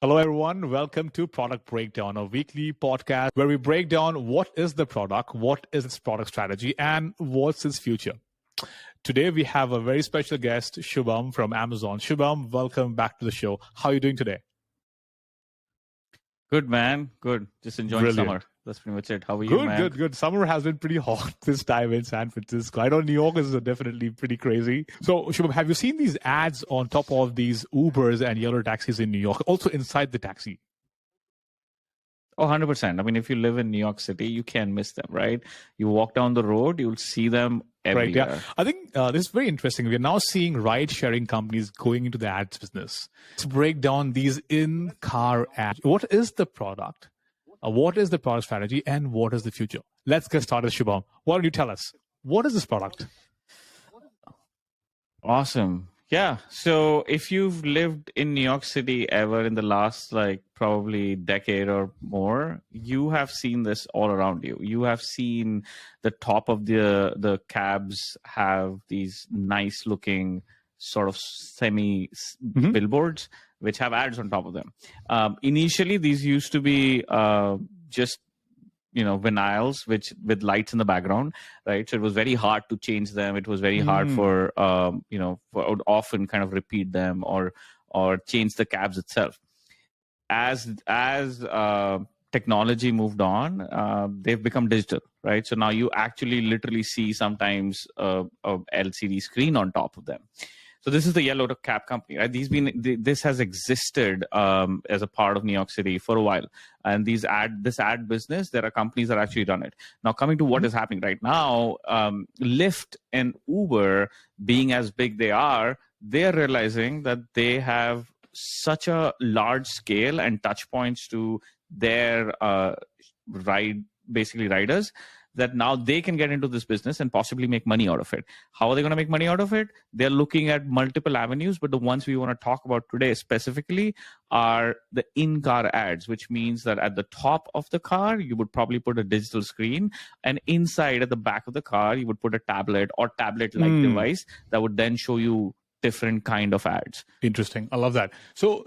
Hello, everyone. Welcome to Product Breakdown, a weekly podcast where we break down what is the product, what is its product strategy, and what's its future. Today, we have a very special guest, Shubham from Amazon. Shubham, welcome back to the show. How are you doing today? Good, man. Good. Just enjoying Brilliant. summer. That's pretty much it. How are you, Good, man? good, good. Summer has been pretty hot this time in San Francisco. I know New York is definitely pretty crazy. So, Shubham, have you seen these ads on top of these Ubers and yellow taxis in New York, also inside the taxi? Oh, 100%. I mean, if you live in New York City, you can't miss them, right? You walk down the road, you'll see them Right. Yeah. everywhere. I think this is very interesting. We're now seeing ride sharing companies going into the ads business. Let's break down these in car ads. What is the product? What is the product strategy? And what is the future? Let's get started, Shubham. Why don't you tell us? What is this product? Awesome. Yeah. So if you've lived in New York City ever in the last probably decade or more, you have seen this all around you. You have seen the top of the cabs have these nice looking sort of semi billboards which have ads on top of them. Initially, these used to be just vinyls with lights in the background, right? So it was very hard to change them. It was very hard for for often kind of repeat them or change the cabs itself. As technology moved on, they've become digital, right? So now you actually literally see sometimes a LCD screen on top of them. So this is the yellow cab company, right? This has existed as a part of New York City for a while, and this ad business, there are companies that actually run it. Now, coming to what is happening right now, Lyft and Uber, being as big they are realizing that they have such a large scale and touch points to their riders, that now they can get into this business and possibly make money out of it. How are they going to make money out of it? They're looking at multiple avenues, but the ones we want to talk about today specifically are the in-car ads, which means that at the top of the car, you would probably put a digital screen, and inside at the back of the car, you would put a tablet or tablet-like device that would then show you different kind of ads. Interesting. I love that. So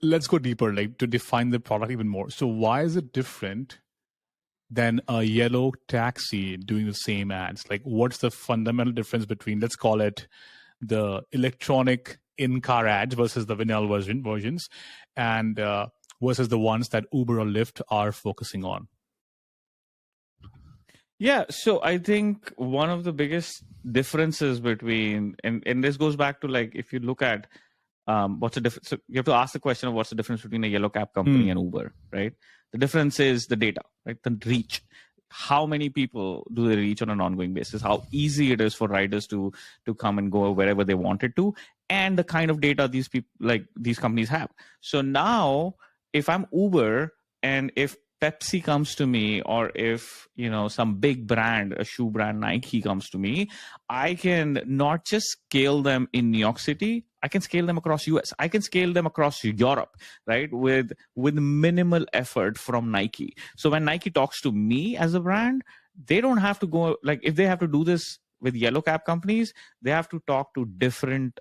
let's go deeper, like to define the product even more. So why is it different than a yellow taxi doing the same ads? Like, what's the fundamental difference between, let's call it, the electronic in-car ads versus the vinyl versions, and versus the ones that Uber or Lyft are focusing on? Yeah, so I think one of the biggest differences between, and this goes back to, like, if you look at what's the difference, so you have to ask the question of what's the difference between a yellow cab company and Uber, right? The difference is the data, right? The reach. How many people do they reach on an ongoing basis? How easy it is for riders to come and go wherever they wanted to, and the kind of data these people, like these companies, have. So now, if I'm Uber and if Pepsi comes to me, or if some big brand, a shoe brand, Nike, comes to me, I can not just scale them in New York City, I can scale them across US, I can scale them across Europe, right? With minimal effort from Nike. So when Nike talks to me as a brand, they don't have to go, like, if they have to do this with yellow cab companies, they have to talk to different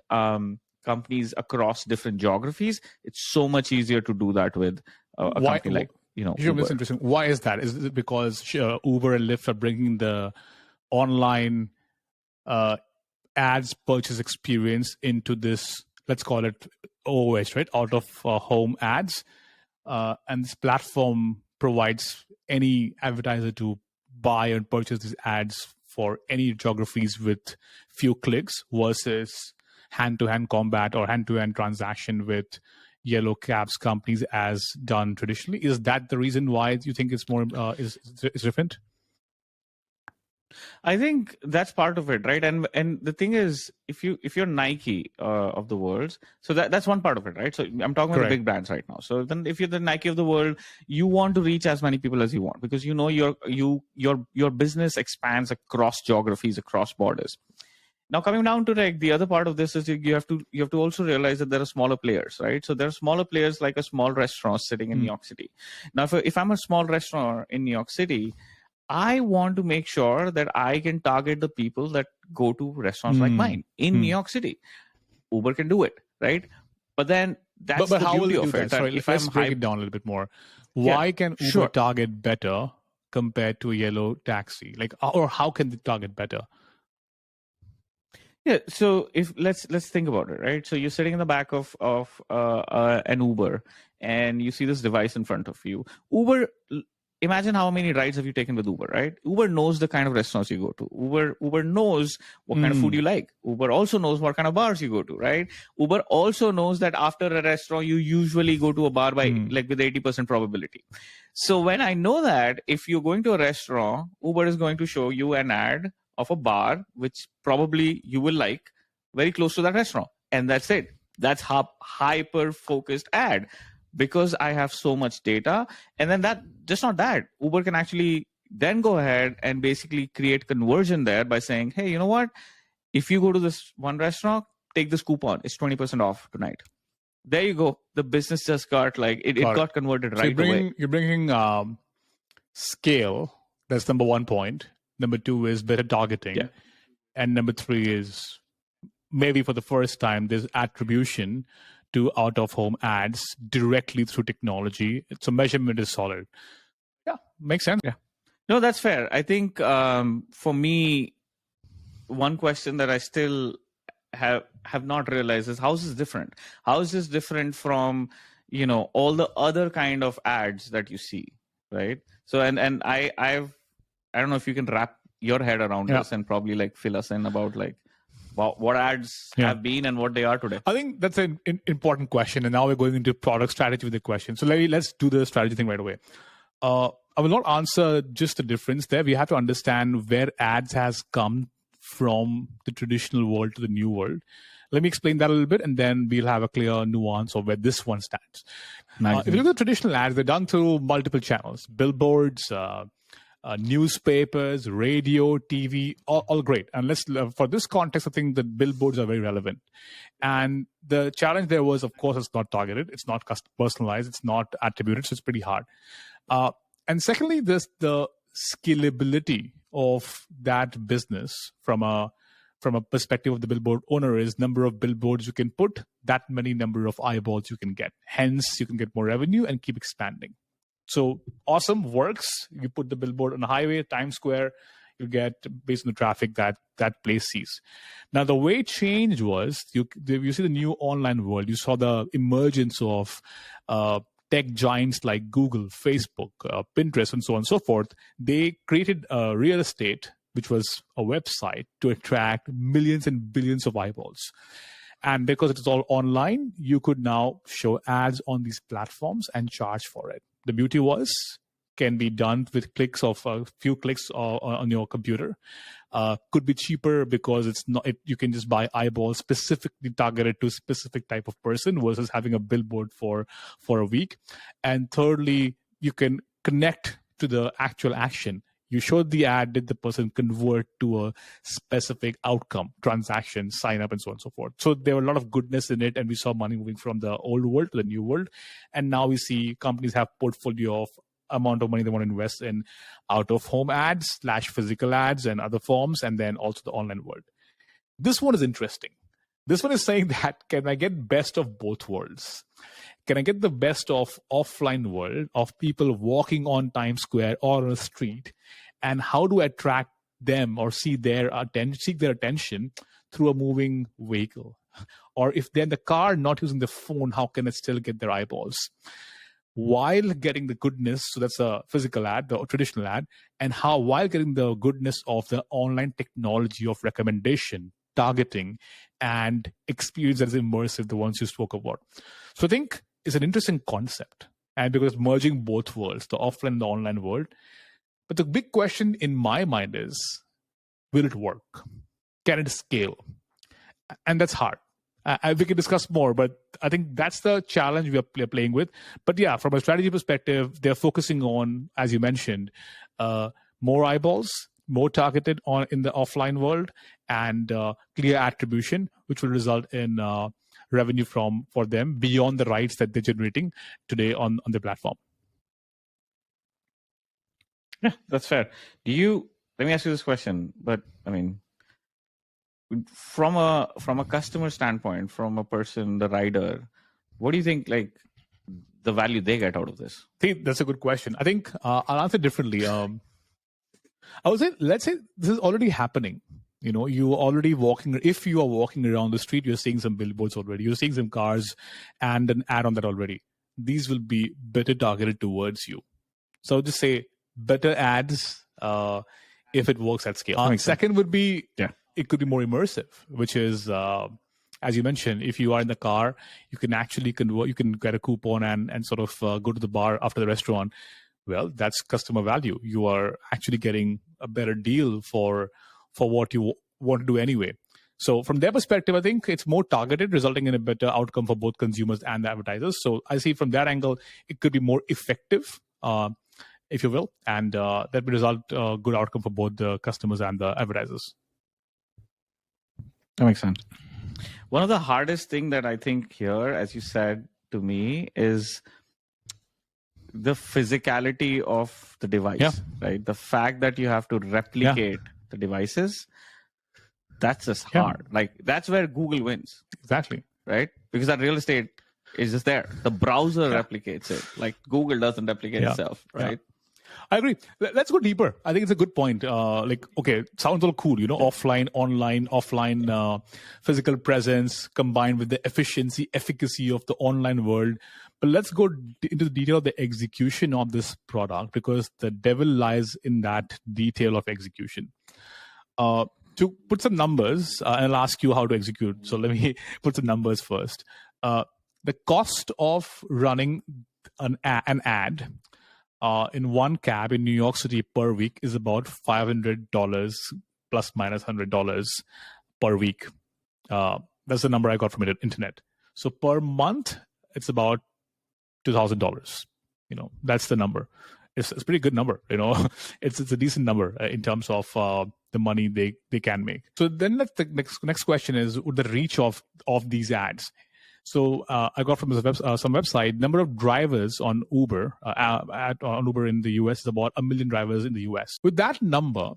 companies across different geographies. It's so much easier to do that with a company like Sure, Uber. that's interesting. Why is that? Is it because Uber and Lyft are bringing the online ads purchase experience into this, let's call it OOH, right? Out of home ads. And this platform provides any advertiser to buy and purchase these ads for any geographies with few clicks versus hand-to-hand combat or hand-to-hand transaction with yellow cabs companies as done traditionally. Is that the reason why you think it's more is different? I think that's part of it, right? And the thing is, if you're Nike of the world, so that's one part of it, right? So I'm talking about the big brands right now. So then, if you're the Nike of the world, you want to reach as many people as you want, because your business expands across geographies, across borders. Now, coming down to, like, the other part of this is you have to also realize that there are smaller players, right? So there are smaller players, like a small restaurant sitting in New York City. Now, if I'm a small restaurant in New York City, I want to make sure that I can target the people that go to restaurants like mine in New York City. Uber can do it, right? But then that's but the how will beauty you do of that? it. Sorry, If let's I'm break hype, it down a little bit more. yeah, Why can Uber sure. target better compared to a yellow taxi? Like, or how can they target better? Yeah. So if let's think about it, right? So you're sitting in the back of an Uber, and you see this device in front of you. Imagine how many rides have you taken with Uber, right? Uber knows the kind of restaurants you go to. Uber knows what kind of food you like. Uber also knows what kind of bars you go to, right? Uber also knows that after a restaurant, you usually go to a bar by like with 80% probability. So when I know that if you're going to a restaurant, Uber is going to show you an ad of a bar, which probably you will like, very close to that restaurant. And that's it. That's hyper focused ad because I have so much data. And then that, just not that, Uber can actually then go ahead and basically create conversion there by saying, hey, you know what? If you go to this one restaurant, take this coupon. It's 20% off tonight. There you go. The business just got like, it got converted So right away. you're bringing scale. That's number one point. Number two is better targeting. Yeah. And number three is maybe for the first time, there's attribution to out of home ads directly through technology. So measurement is solid. Yeah, makes sense. Yeah. No, that's fair. I think for me, one question that I still have not realized is how is this different? How is this different from all the other kind of ads that you see, right? So and I don't know if you can wrap your head around this and probably like fill us in about like what ads have been and what they are today. I think that's an important question, and now we're going into product strategy with the question. So let's do the strategy thing right away. I will not answer just the difference there. We have to understand where ads has come from the traditional world to the new world. Let me explain that a little bit, and then we'll have a clear nuance of where this one stands. If you look at the traditional ads, they're done through multiple channels: billboards, newspapers, radio, TV, all great. And for this context, I think the billboards are very relevant. And the challenge there was, of course, it's not targeted, it's not personalized, it's not attributed, so it's pretty hard. And secondly, there's the scalability of that business from a perspective of the billboard owner is number of billboards you can put, that many number of eyeballs you can get. Hence, you can get more revenue and keep expanding. So awesome, works. You put the billboard on a highway, Times Square, you get based on the traffic that place sees. Now, the way it changed was you see the new online world. You saw the emergence of tech giants like Google, Facebook, Pinterest, and so on and so forth. They created real estate, which was a website to attract millions and billions of eyeballs. And because it's all online, you could now show ads on these platforms and charge for it. The beauty was can be done with clicks of a few clicks on your computer. Could be cheaper because it's not. You can just buy eyeballs specifically targeted to a specific type of person versus having a billboard for a week. And thirdly, you can connect to the actual action. You showed the ad, did the person convert to a specific outcome, transaction, sign up, and so on and so forth. So there were a lot of goodness in it, and we saw money moving from the old world to the new world. And now we see companies have portfolio of amount of money they want to invest in out-of-home ads / physical ads and other forms, and then also the online world. This one is interesting. This one is saying that, can I get best of both worlds? Can I get the best of offline world of people walking on Times Square or on a street? And how do I attract them or seek their attention through a moving vehicle? Or if they're in the car not using the phone, how can I still get their eyeballs? While getting the goodness, so that's a physical ad, the traditional ad, and while getting the goodness of the online technology of recommendation, targeting, and experience that is immersive, the ones you spoke about. So I think it's an interesting concept, and because it's merging both worlds, the offline and the online world. But the big question in my mind is, will it work? Can it scale? And that's hard. We can discuss more, but I think that's the challenge we are playing with. But yeah, from a strategy perspective, they're focusing on, as you mentioned, more eyeballs, more targeted in the offline world, and clear attribution, which will result in revenue for them beyond the rights that they're generating today on the platform. Yeah, that's fair. Let me ask you this question, but I mean, from a customer standpoint, from a person, the rider, what do you think, like, the value they get out of this? See, that's a good question. I think I'll answer differently. I would say, let's say this is already happening. You already walking. If you are walking around the street, you're seeing some billboards already. You're seeing some cars and an ad on that already. These will be better targeted towards you. So just say better ads if it works at scale. Second would be, it could be more immersive, which is, as you mentioned, if you are in the car, you can actually convert. You can get a coupon and sort of go to the bar after the restaurant. Well, that's customer value. You are actually getting a better deal for what you want to do anyway. So from their perspective, I think it's more targeted, resulting in a better outcome for both consumers and the advertisers. So I see from that angle, it could be more effective, if you will, and that will result a good outcome for both the customers and the advertisers. That makes sense. One of the hardest thing that I think here, as you said to me, is the physicality of the device, right? The fact that you have to replicate the devices, that's just hard. Like, that's where Google wins. Exactly. Right? Because that real estate is just there. The browser replicates it. Like, Google doesn't replicate itself, right? I agree. Let's go deeper. I think it's a good point. Okay, sounds all cool, offline, online, offline, physical presence combined with the efficacy of the online world. But let's go into the detail of the execution of this product, because the devil lies in that detail of execution. To put some numbers, and I'll ask you how to execute. So let me put some numbers first. The cost of running an ad in one cab in New York City per week is about $500 plus minus $100 per week. That's the number I got from the internet. So per month, it's about $2,000. That's the number. It's a pretty good number. It's a decent number in terms of the money they can make. So then the next question is the reach of these ads. So I got from some website, number of drivers on Uber on Uber in the US is about 1 million drivers in the US. With that number,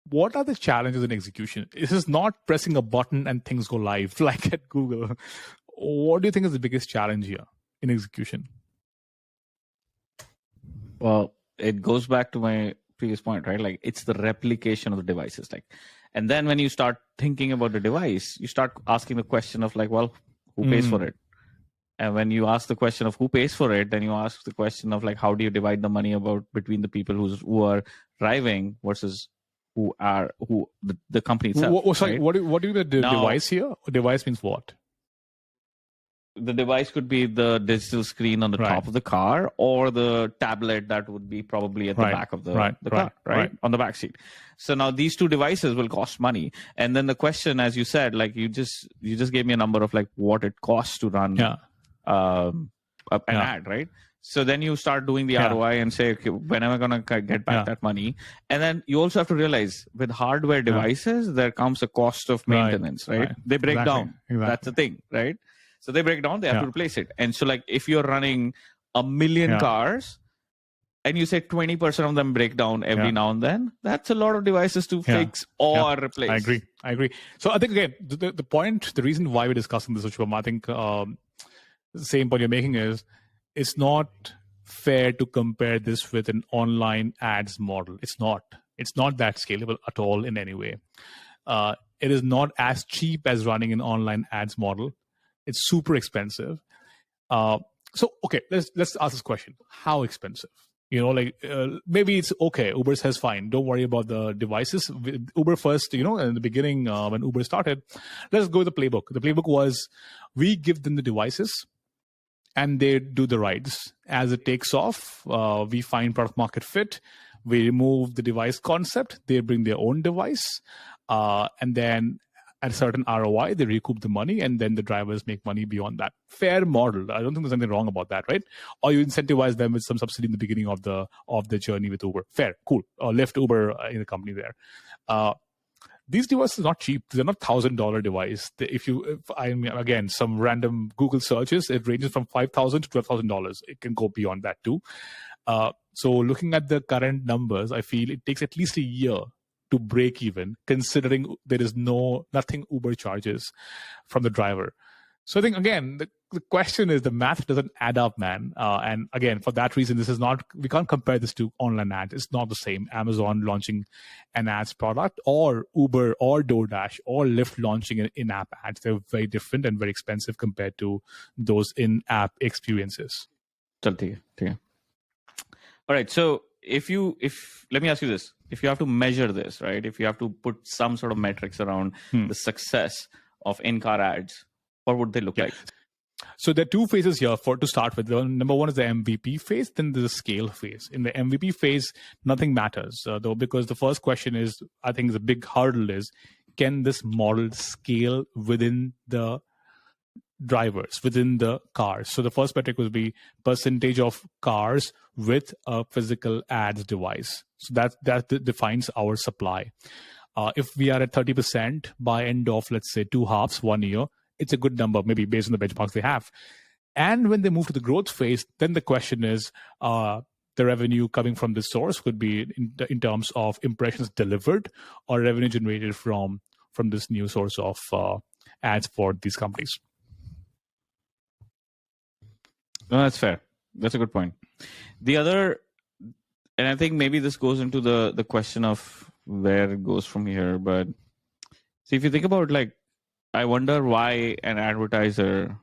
what are the challenges in execution? This is not pressing a button and things go live like at Google. What do you think is the biggest challenge here in execution? Well, it goes back to my previous point, right? Like, it's the replication of the devices. Like, and then when you start thinking about the device, you start asking the question of, like, well, who pays for it? And when you ask the question of who pays for it, then you ask the question of, like, how do you divide the money between the people who are driving versus who the company itself. Sorry, right? what do you mean the device here? Device means what? The device could be the digital screen on the top of the car, or the tablet that would be probably at the back of the car, right? On the back seat. So now these two devices will cost money. And then the question, as you said, like, you just gave me a number of, like, what it costs to run an ad, right? So then you start doing the ROI and say, okay, when am I going to get back that money? And then you also have to realize, with hardware devices, there comes a cost of maintenance, right? They break down. That's the thing, right? So they break down, they have to replace it. And so, like, if you're running 1 million cars and you say 20% of them break down every now and then, that's a lot of devices to fix or replace. I agree. So I think, again, the reason why we're discussing this, Shubham, I think the same point you're making is, it's not fair to compare this with an online ads model. It's not that scalable at all in any way. It is not as cheap as running an online ads model. It's super expensive. So, okay, let's ask this question. How expensive? Maybe it's okay. Uber says, fine, don't worry about the devices. Uber first, in the beginning, when Uber started, let's go with the playbook. The playbook was, we give them the devices and they do the rides. As it takes off, we find product market fit. We remove the device concept. They bring their own device. And then at a certain ROI, they recoup the money, and then the drivers make money beyond that. Fair model. I don't think there's anything wrong about that, right? Or you incentivize them with some subsidy in the beginning of the journey with Uber. Fair, cool. Or Lyft, Uber in the company there. These devices are not cheap. They're not $1,000 device. Again, some random Google searches, it ranges from $5,000 to $12,000. It can go beyond that too. So looking at the current numbers, I feel it takes at least a year to break even, considering there is nothing Uber charges from the driver. So I think, again, the the question is, the math doesn't add up, man. And again, for that reason, we can't compare this to online ads. It's not the same. Amazon launching an ads product, or Uber or DoorDash or Lyft launching an in-app ads. They're very different and very expensive compared to those in-app experiences. All right. So if let me ask you this, if you have to measure this, right? If you have to put some sort of metrics around the success of in-car ads, what would they look like? So there are two phases here to start with. Number one is the MVP phase, then there's the scale phase. In the MVP phase, nothing matters, though, because the first question is, I think the big hurdle is, can this model scale within the drivers, within the cars? So the first metric would be percentage of cars with a physical ads device. So that defines our supply. If we are at 30% by end of, let's say, 2 halves, 1 year, it's a good number, maybe based on the benchmarks they have. And when they move to the growth phase, then the question is, the revenue coming from this source could be in terms of impressions delivered or revenue generated from this new source of ads for these companies. No, that's fair. That's a good point. The other, and I think maybe this goes into the question of where it goes from here, but see, if you think about, like, I wonder why an advertiser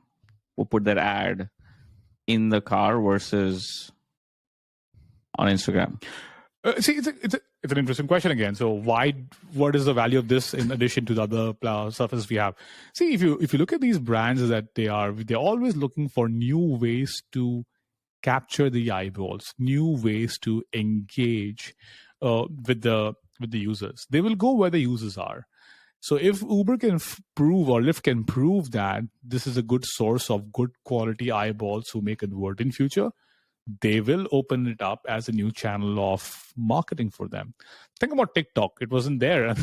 will put their ad in the car versus on Instagram. See, it's an interesting question again. So what is the value of this in addition to the other surfaces we have? See, if you look at these brands, is that they're always looking for new ways to capture the eyeballs, new ways to engage with the users. They will go where the users are. So if Uber can prove, or Lyft can prove, that this is a good source of good quality eyeballs who may convert in future, they will open it up as a new channel of marketing for them. Think about TikTok. It wasn't there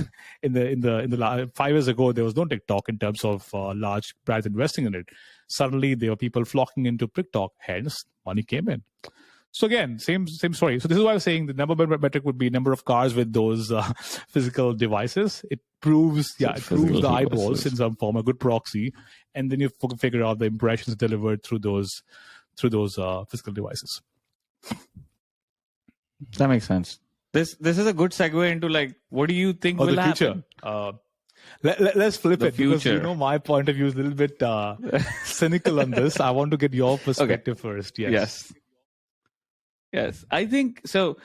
in the 5 years ago. There was no TikTok in terms of large brands investing in it. Suddenly, there were people flocking into TikTok. Hence, money came in. So again, same story. So this is why I was saying the number metric would be number of cars with those physical devices. It proves the eyeballs in some form, a good proxy, and then you figure out the impressions delivered through those physical devices. That makes sense. This is a good segue into, like, what do you think will happen? Let's flip it, future. Because my point of view is a little bit cynical on this. I want to get your perspective first. Yes. I think so.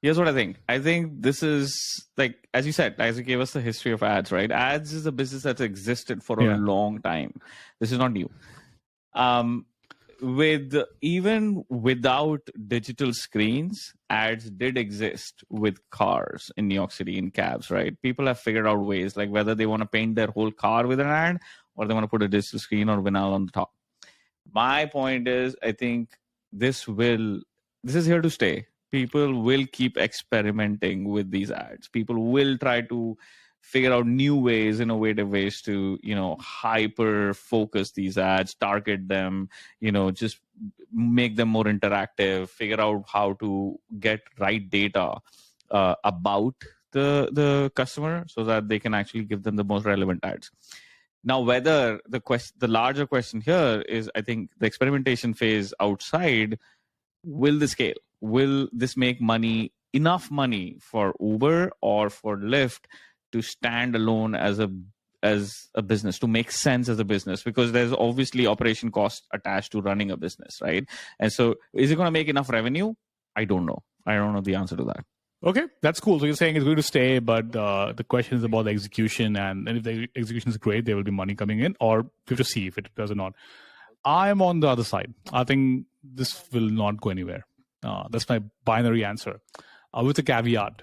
Here's what I think. I think this is, like, as you said, as you gave us the history of ads, right? Ads is a business that's existed for a long time. This is not new. Even without digital screens, ads did exist with cars in New York City, in cabs, right? People have figured out ways, like whether they want to paint their whole car with an ad, or they want to put a digital screen or vinyl on the top. My point is, I think this is here to stay. People will keep experimenting with these ads. People will try to figure out new ways, innovative ways to, hyper focus these ads, target them, just make them more interactive, figure out how to get right data about the customer so that they can actually give them the most relevant ads. Now, whether the larger question here is, I think the experimentation phase outside, will this scale? Will this make enough money for Uber or for Lyft to stand alone as a business, to make sense as a business? Because there's obviously operation costs attached to running a business, right? And so, is it going to make enough revenue? I don't know. I don't know the answer to that. Okay, that's cool. So you're saying it's going to stay, but the question is about the execution, and if the execution is great, there will be money coming in, or we have to see if it does or not. I'm on the other side. I think this will not go anywhere. That's my binary answer, with a caveat.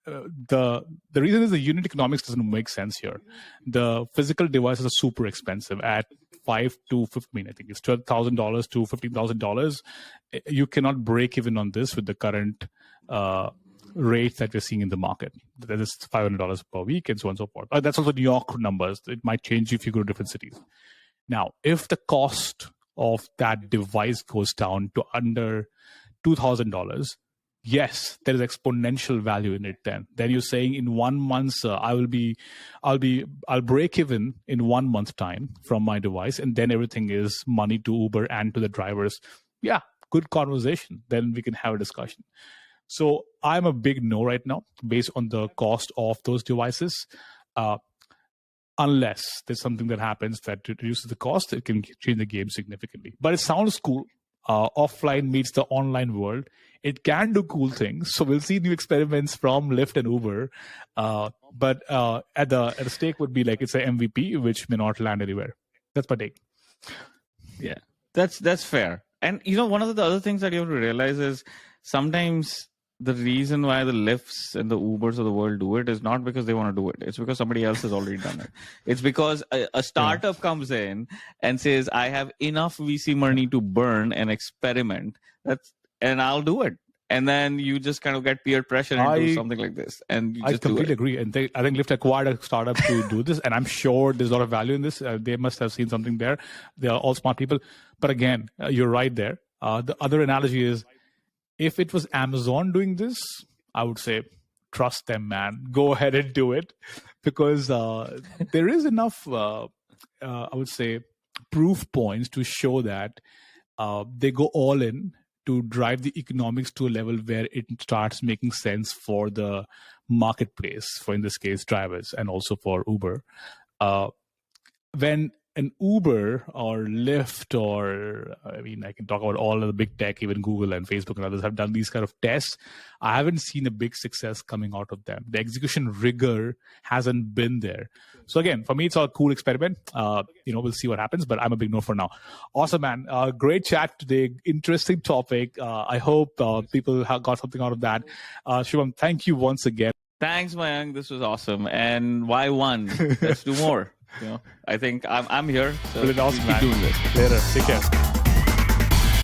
The reason is the unit economics doesn't make sense here. The physical devices are super expensive at $5,000 to $15,000. I think it's $12,000 to $15,000. You cannot break even on this with the current rates that we're seeing in the market. That is $500 per week and so on and so forth. That's also New York numbers. It might change if you go to different cities. Now, if the cost of that device goes down to under $2,000, yes, there is exponential value in it. Then you're saying in 1 month, I'll break even in 1 month time from my device, and then everything is money to Uber and to the drivers. Yeah, good conversation. Then we can have a discussion. So I'm a big no right now, based on the cost of those devices. Unless there's something that happens that reduces the cost, it can change the game significantly. But it sounds cool. Offline meets the online world. It can do cool things. So we'll see new experiments from Lyft and Uber. But at the stake would be like it's an MVP, which may not land anywhere. That's my take. Yeah, that's fair. And one of the other things that you have to realize is sometimes the reason why the Lyfts and the Ubers of the world do it is not because they want to do it. It's because somebody else has already done it. It's because a startup comes in and says, I have enough VC money to burn and experiment. And I'll do it. And then you just kind of get peer pressure into something like this. And you just completely agree. And I think Lyft acquired a startup to do this. And I'm sure there's a lot of value in this. They must have seen something there. They are all smart people. But again, you're right there. The other analogy is, if it was Amazon doing this, I would say, trust them, man. Go ahead and do it. Because there is enough, I would say, proof points to show that they go all in to drive the economics to a level where it starts making sense for the marketplace, for, in this case, drivers, and also for Uber. When an Uber or Lyft, or I can talk about all of the big tech, even Google and Facebook and others have done these kind of tests. I haven't seen a big success coming out of them. The execution rigor hasn't been there. So again, for me, it's a cool experiment. We'll see what happens, but I'm a big no for now. Awesome, man. Great chat today. Interesting topic. I hope people have got something out of that. Shubham, thank you once again. Thanks, Mayank. This was awesome. And why one? Let's do more. I think I'm here. So Awesome, keep doing this. Later. Take care.